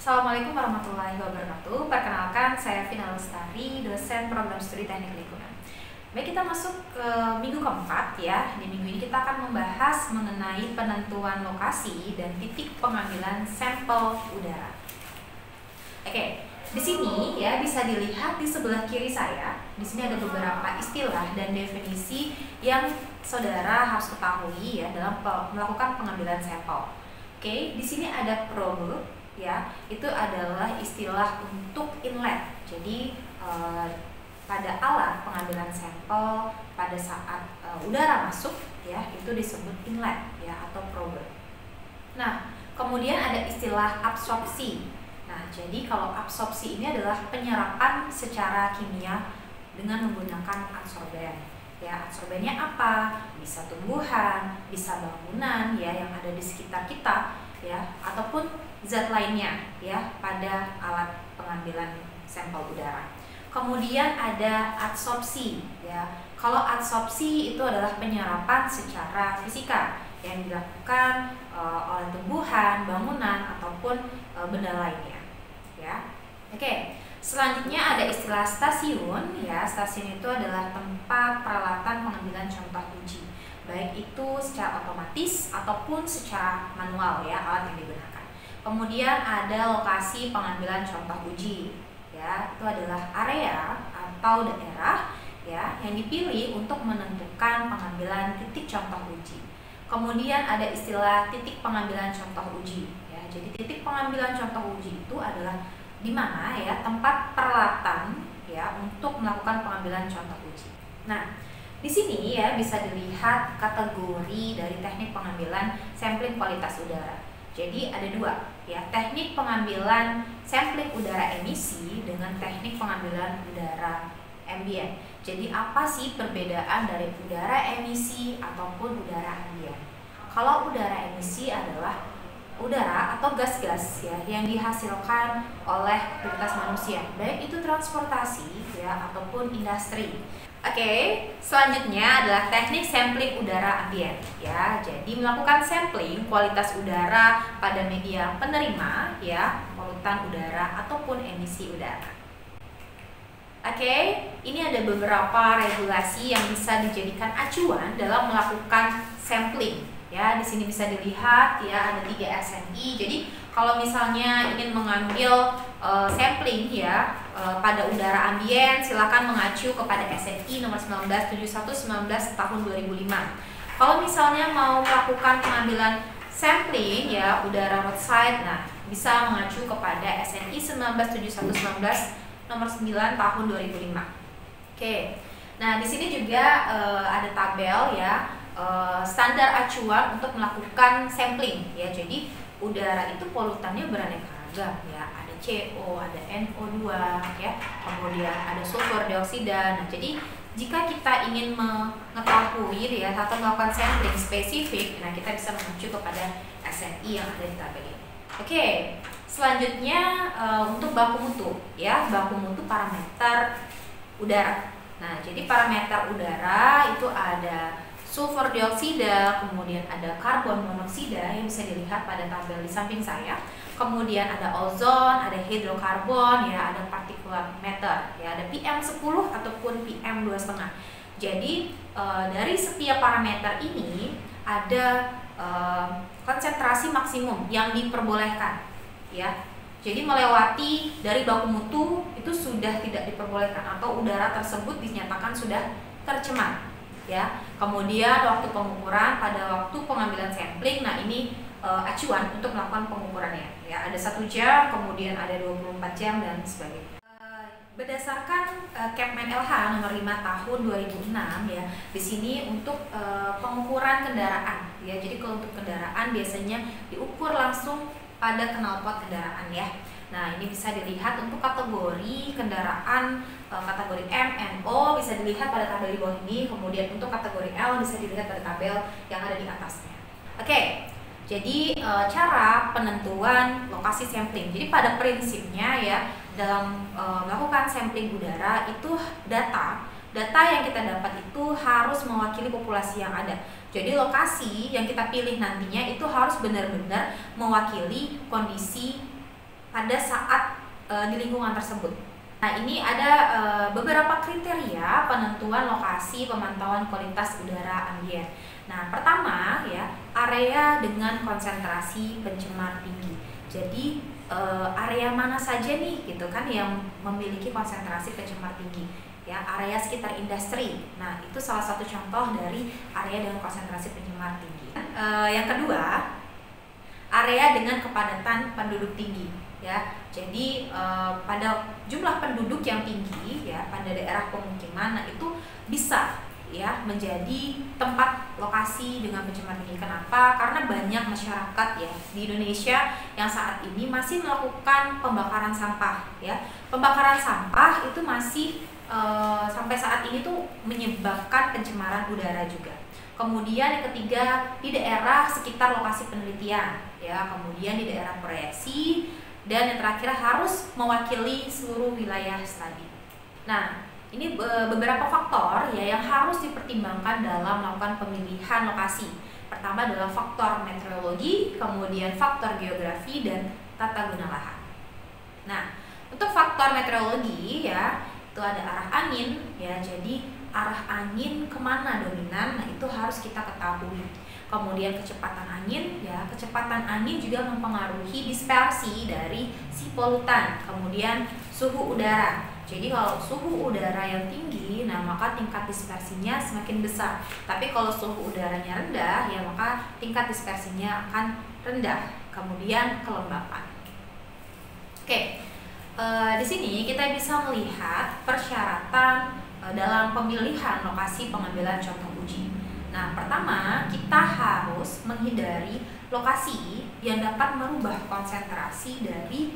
Assalamualaikum warahmatullahi wabarakatuh. Perkenalkan, saya Vina Lestari, dosen program studi teknik lingkungan. Baik, kita masuk ke minggu keempat ya. Di minggu ini kita akan membahas mengenai penentuan lokasi dan titik pengambilan sampel udara. Oke, di sini ya bisa dilihat di sebelah kiri saya. Di sini ada beberapa istilah dan definisi yang saudara harus ketahui ya dalam melakukan pengambilan sampel. Oke, di sini ada probe ya, itu adalah istilah untuk inlet. Jadi pada alat pengambilan sampel pada saat udara masuk ya, itu disebut inlet ya atau probe. Nah, kemudian ada istilah absorpsi. Nah, jadi kalau absorpsi ini adalah penyerapan secara kimia dengan menggunakan adsorben. Ya, adsorbennya apa? Bisa tumbuhan, bisa bangunan ya yang ada di sekitar kita ya, ataupun zat lainnya ya pada alat pengambilan sampel udara. Kemudian ada adsorpsi ya. Kalau adsorpsi itu adalah penyerapan secara fisika yang dilakukan oleh tumbuhan, bangunan ataupun benda lainnya ya. Oke, selanjutnya ada istilah stasiun ya. Stasiun itu adalah tempat peralatan pengambilan contoh uji, baik itu secara otomatis ataupun secara manual ya alat yang digunakan. Kemudian ada lokasi pengambilan contoh uji ya, itu adalah area atau daerah ya yang dipilih untuk menentukan pengambilan titik contoh uji. Kemudian ada istilah titik pengambilan contoh uji ya. Jadi titik pengambilan contoh uji itu adalah di mana ya tempat peralatan ya untuk melakukan pengambilan contoh uji. Nah, di sini ya bisa dilihat kategori dari teknik pengambilan sampling kualitas udara. Jadi ada dua ya, teknik pengambilan sampling udara emisi dengan teknik pengambilan udara ambien. Jadi apa sih perbedaan dari udara emisi ataupun udara ambien? Kalau udara emisi adalah udara atau gas-gas ya yang dihasilkan oleh aktivitas manusia, baik itu transportasi ya ataupun industri. Oke, selanjutnya adalah teknik sampling udara ambien ya. Jadi melakukan sampling kualitas udara pada media penerima ya, polutan udara ataupun emisi udara. Oke, ini ada beberapa regulasi yang bisa dijadikan acuan dalam melakukan sampling. Ya, di sini bisa dilihat ya ada 3 SNI. Jadi kalau misalnya ingin mengambil sampling ya pada udara ambien, silakan mengacu kepada SNI nomor 1971/19 tahun 2005. Kalau misalnya mau melakukan pengambilan sampling ya udara roadside, nah bisa mengacu kepada SNI 1971/19 nomor 9 tahun 2005. Oke. Nah, di sini juga ada tabel ya. Standar acuan untuk melakukan sampling ya. Jadi udara itu polutannya beraneka ragam ya, ada CO, ada NO2 ya, kemudian ada sulfur dioksida. Nah, jadi jika kita ingin mengetahui ya atau melakukan sampling spesifik, nah kita bisa mengacu kepada SNI yang ada di tabel ini. Oke, selanjutnya untuk baku mutu ya, baku mutu parameter udara. Nah, jadi parameter udara itu ada sulfur dioksida, kemudian ada karbon monoksida yang bisa dilihat pada tabel di samping saya. Kemudian ada ozon, ada hidrokarbon, ya, ada partikulat matter, ya, ada PM10 ataupun PM2,5. Jadi dari setiap parameter ini ada konsentrasi maksimum yang diperbolehkan, ya. Jadi melewati dari baku mutu itu sudah tidak diperbolehkan atau udara tersebut dinyatakan sudah tercemar. Ya, kemudian waktu pengukuran pada waktu pengambilan sampling, nah ini acuan untuk melakukan pengukurannya ya, ada 1 jam, kemudian ada 24 jam dan sebagainya. Berdasarkan Kepmen LH nomor 5 tahun 2006 ya, di sini untuk pengukuran kendaraan ya, jadi kalau untuk kendaraan biasanya diukur langsung pada knalpot kendaraan ya. Nah, ini bisa dilihat untuk kategori kendaraan kategori M, N, O bisa dilihat pada tabel di bawah ini. Kemudian untuk kategori L bisa dilihat pada tabel yang ada di atasnya. Oke, jadi cara penentuan lokasi sampling. Jadi pada prinsipnya ya dalam melakukan sampling udara itu data yang kita dapat itu harus mewakili populasi yang ada. Jadi lokasi yang kita pilih nantinya itu harus benar-benar mewakili kondisi pada saat di lingkungan tersebut. Nah, ini ada beberapa kriteria penentuan lokasi pemantauan kualitas udara ambien. Nah, pertama ya, area dengan konsentrasi pencemar tinggi. Jadi area mana saja nih gitu kan yang memiliki konsentrasi pencemar tinggi? Ya, area sekitar industri. Nah, itu salah satu contoh dari area dengan konsentrasi pencemar tinggi. Yang kedua, area dengan kepadatan penduduk tinggi. Ya, jadi pada jumlah penduduk yang tinggi ya pada daerah pemukiman, nah itu bisa ya menjadi tempat lokasi dengan pencemar tinggi. Kenapa? Karena banyak masyarakat ya di Indonesia yang saat ini masih melakukan pembakaran sampah ya. Pembakaran sampah itu masih sampai saat ini tuh menyebabkan pencemaran udara juga. Kemudian yang ketiga, di daerah sekitar lokasi penelitian ya, kemudian di daerah proyeksi, dan yang terakhir harus mewakili seluruh wilayah studi. Nah, ini beberapa faktor ya yang harus dipertimbangkan dalam melakukan pemilihan lokasi. Pertama adalah faktor meteorologi, kemudian faktor geografi, dan tata guna lahan. Nah, untuk faktor meteorologi ya, itu ada arah angin ya, jadi arah angin kemana dominan, nah itu harus kita ketahui. Kemudian kecepatan angin ya, kecepatan angin juga mempengaruhi dispersi dari si polutan. Kemudian suhu udara. Jadi kalau suhu udara yang tinggi, nah maka tingkat dispersinya semakin besar. Tapi kalau suhu udaranya rendah, ya maka tingkat dispersinya akan rendah. Kemudian kelembapan. Oke, di sini kita bisa melihat persyaratan dalam pemilihan lokasi pengambilan contoh uji. Nah, pertama kita harus menghindari lokasi yang dapat merubah konsentrasi dari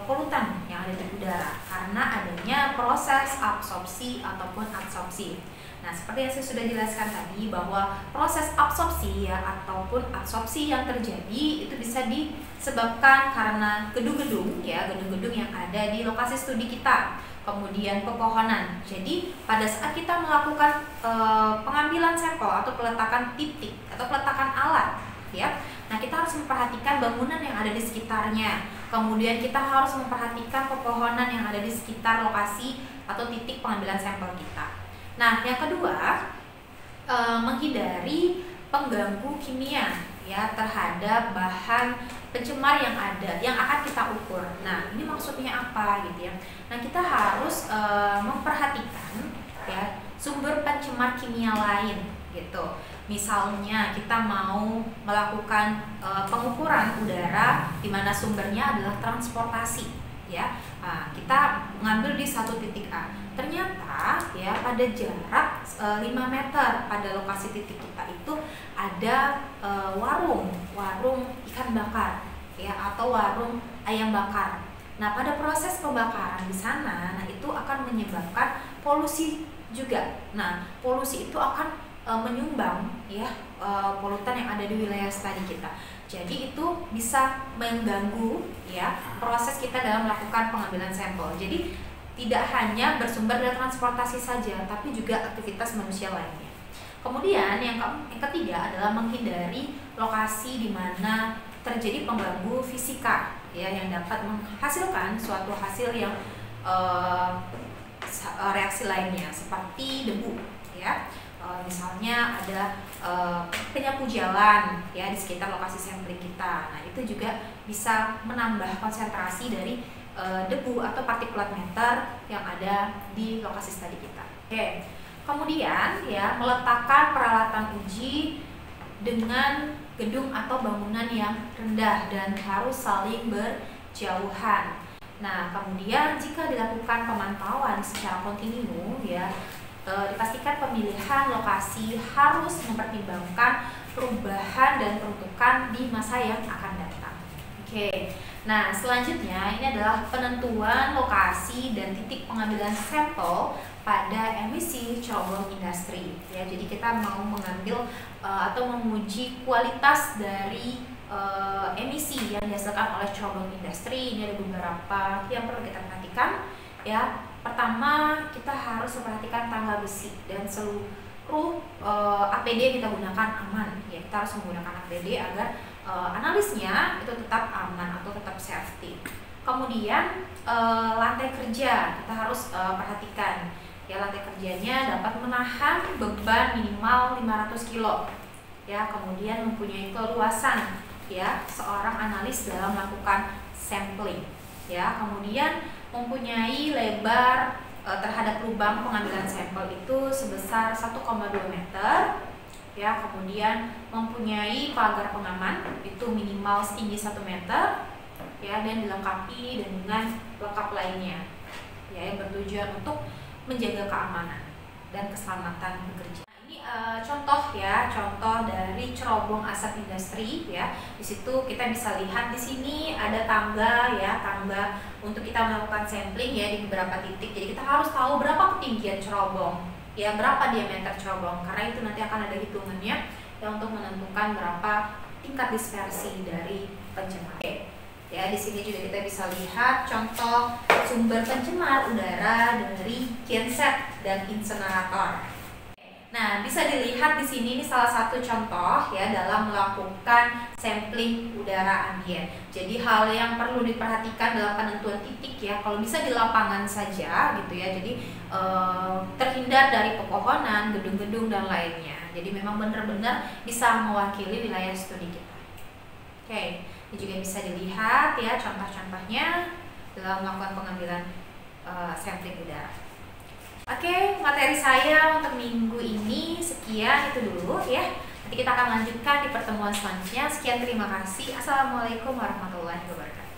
polutan yang ada di udara karena adanya proses absorpsi ataupun adsorpsi. Nah, seperti yang saya sudah jelaskan tadi bahwa proses absorpsi ya ataupun adsorpsi yang terjadi itu bisa disebabkan karena gedung-gedung ya, gedung-gedung yang ada di lokasi studi kita. Kemudian pepohonan. Jadi pada saat kita melakukan pengambilan sampel atau peletakan titik atau peletakan alat, ya, nah kita harus memperhatikan bangunan yang ada di sekitarnya. Kemudian kita harus memperhatikan pepohonan yang ada di sekitar lokasi atau titik pengambilan sampel kita. Nah, yang kedua, menghindari pengganggu kimia ya terhadap bahan pencemar yang ada yang akan kita ukur. Nah, ini maksudnya apa gitu ya? Nah, kita harus memperhatikan ya sumber pencemar kimia lain gitu. Misalnya kita mau melakukan pengukuran udara di mana sumbernya adalah transportasi ya. Nah, kita mengambil di satu titik A. Ternyata ya pada jarak 5 meter pada lokasi titik kita itu ada warung ikan bakar ya atau warung ayam bakar. Nah, pada proses pembakaran di sana, nah itu akan menyebabkan polusi juga. Nah, polusi itu akan menyumbang ya polutan yang ada di wilayah studi kita. Jadi itu bisa mengganggu ya proses kita dalam melakukan pengambilan sampel. Jadi tidak hanya bersumber dari transportasi saja, tapi juga aktivitas manusia lainnya. Kemudian yang ketiga adalah menghindari lokasi di mana terjadi pengganggu fisika ya yang dapat menghasilkan suatu hasil yang reaksi lainnya seperti debu ya. Misalnya ada penyapu jalan ya di sekitar lokasi sampling kita. Nah, itu juga bisa menambah konsentrasi dari debu atau partikulat matter yang ada di lokasi studi kita. Oke. Kemudian ya meletakkan peralatan uji dengan gedung atau bangunan yang rendah dan harus saling berjauhan. Nah, kemudian jika dilakukan pemantauan secara kontinu ya dipastikan pemilihan lokasi harus mempertimbangkan perubahan dan peruntukan di masa yang akan datang. Oke. Nah, selanjutnya ini adalah penentuan lokasi dan titik pengambilan sampel pada emisi cerobong industri. Ya, jadi kita mau mengambil atau menguji kualitas dari emisi yang dihasilkan oleh cerobong industri. Ini ada beberapa yang perlu kita perhatikan. Ya, pertama kita harus memperhatikan tangga besi dan seluruh APD yang kita gunakan aman. Ya, kita harus menggunakan APD agar analisnya itu tetap aman atau tetap safety. Kemudian lantai kerja kita harus perhatikan ya, lantai kerjanya dapat menahan beban minimal 500 kilo ya, kemudian mempunyai keluasan ya seorang analis dalam melakukan sampling ya, kemudian mempunyai lebar terhadap lubang pengambilan sampel itu sebesar 1,2 meter ya, kemudian mempunyai pagar pengaman itu minimal setinggi 1 meter ya, dan dilengkapi dengan pelengkap lainnya ya, yang bertujuan untuk menjaga keamanan dan keselamatan bekerja. Nah, ini contoh ya, contoh dari cerobong asap industri ya. Di situ kita bisa lihat di sini ada tangga ya, tangga untuk kita melakukan sampling ya di beberapa titik. Jadi kita harus tahu berapa ketinggian cerobong ya, berapa diameter cerobong, karena itu nanti akan ada hitungannya ya untuk menentukan berapa tingkat dispersi dari pencemar. Ya, di sini juga kita bisa lihat contoh sumber pencemar udara dari genset dan insenerator. Nah, bisa dilihat di sini ini salah satu contoh ya dalam melakukan sampling udara ambien. Jadi hal yang perlu diperhatikan dalam penentuan titik ya, kalau bisa di lapangan saja gitu ya. Jadi terhindar dari pepohonan, gedung-gedung dan lainnya. Jadi memang benar-benar bisa mewakili wilayah studi kita. Oke, ini juga bisa dilihat ya contoh-contohnya dalam melakukan pengambilan sampling udara. Oke, materi saya untuk minggu ini sekian, itu dulu ya. Nanti kita akan lanjutkan di pertemuan selanjutnya. Sekian, terima kasih. Assalamualaikum warahmatullahi wabarakatuh.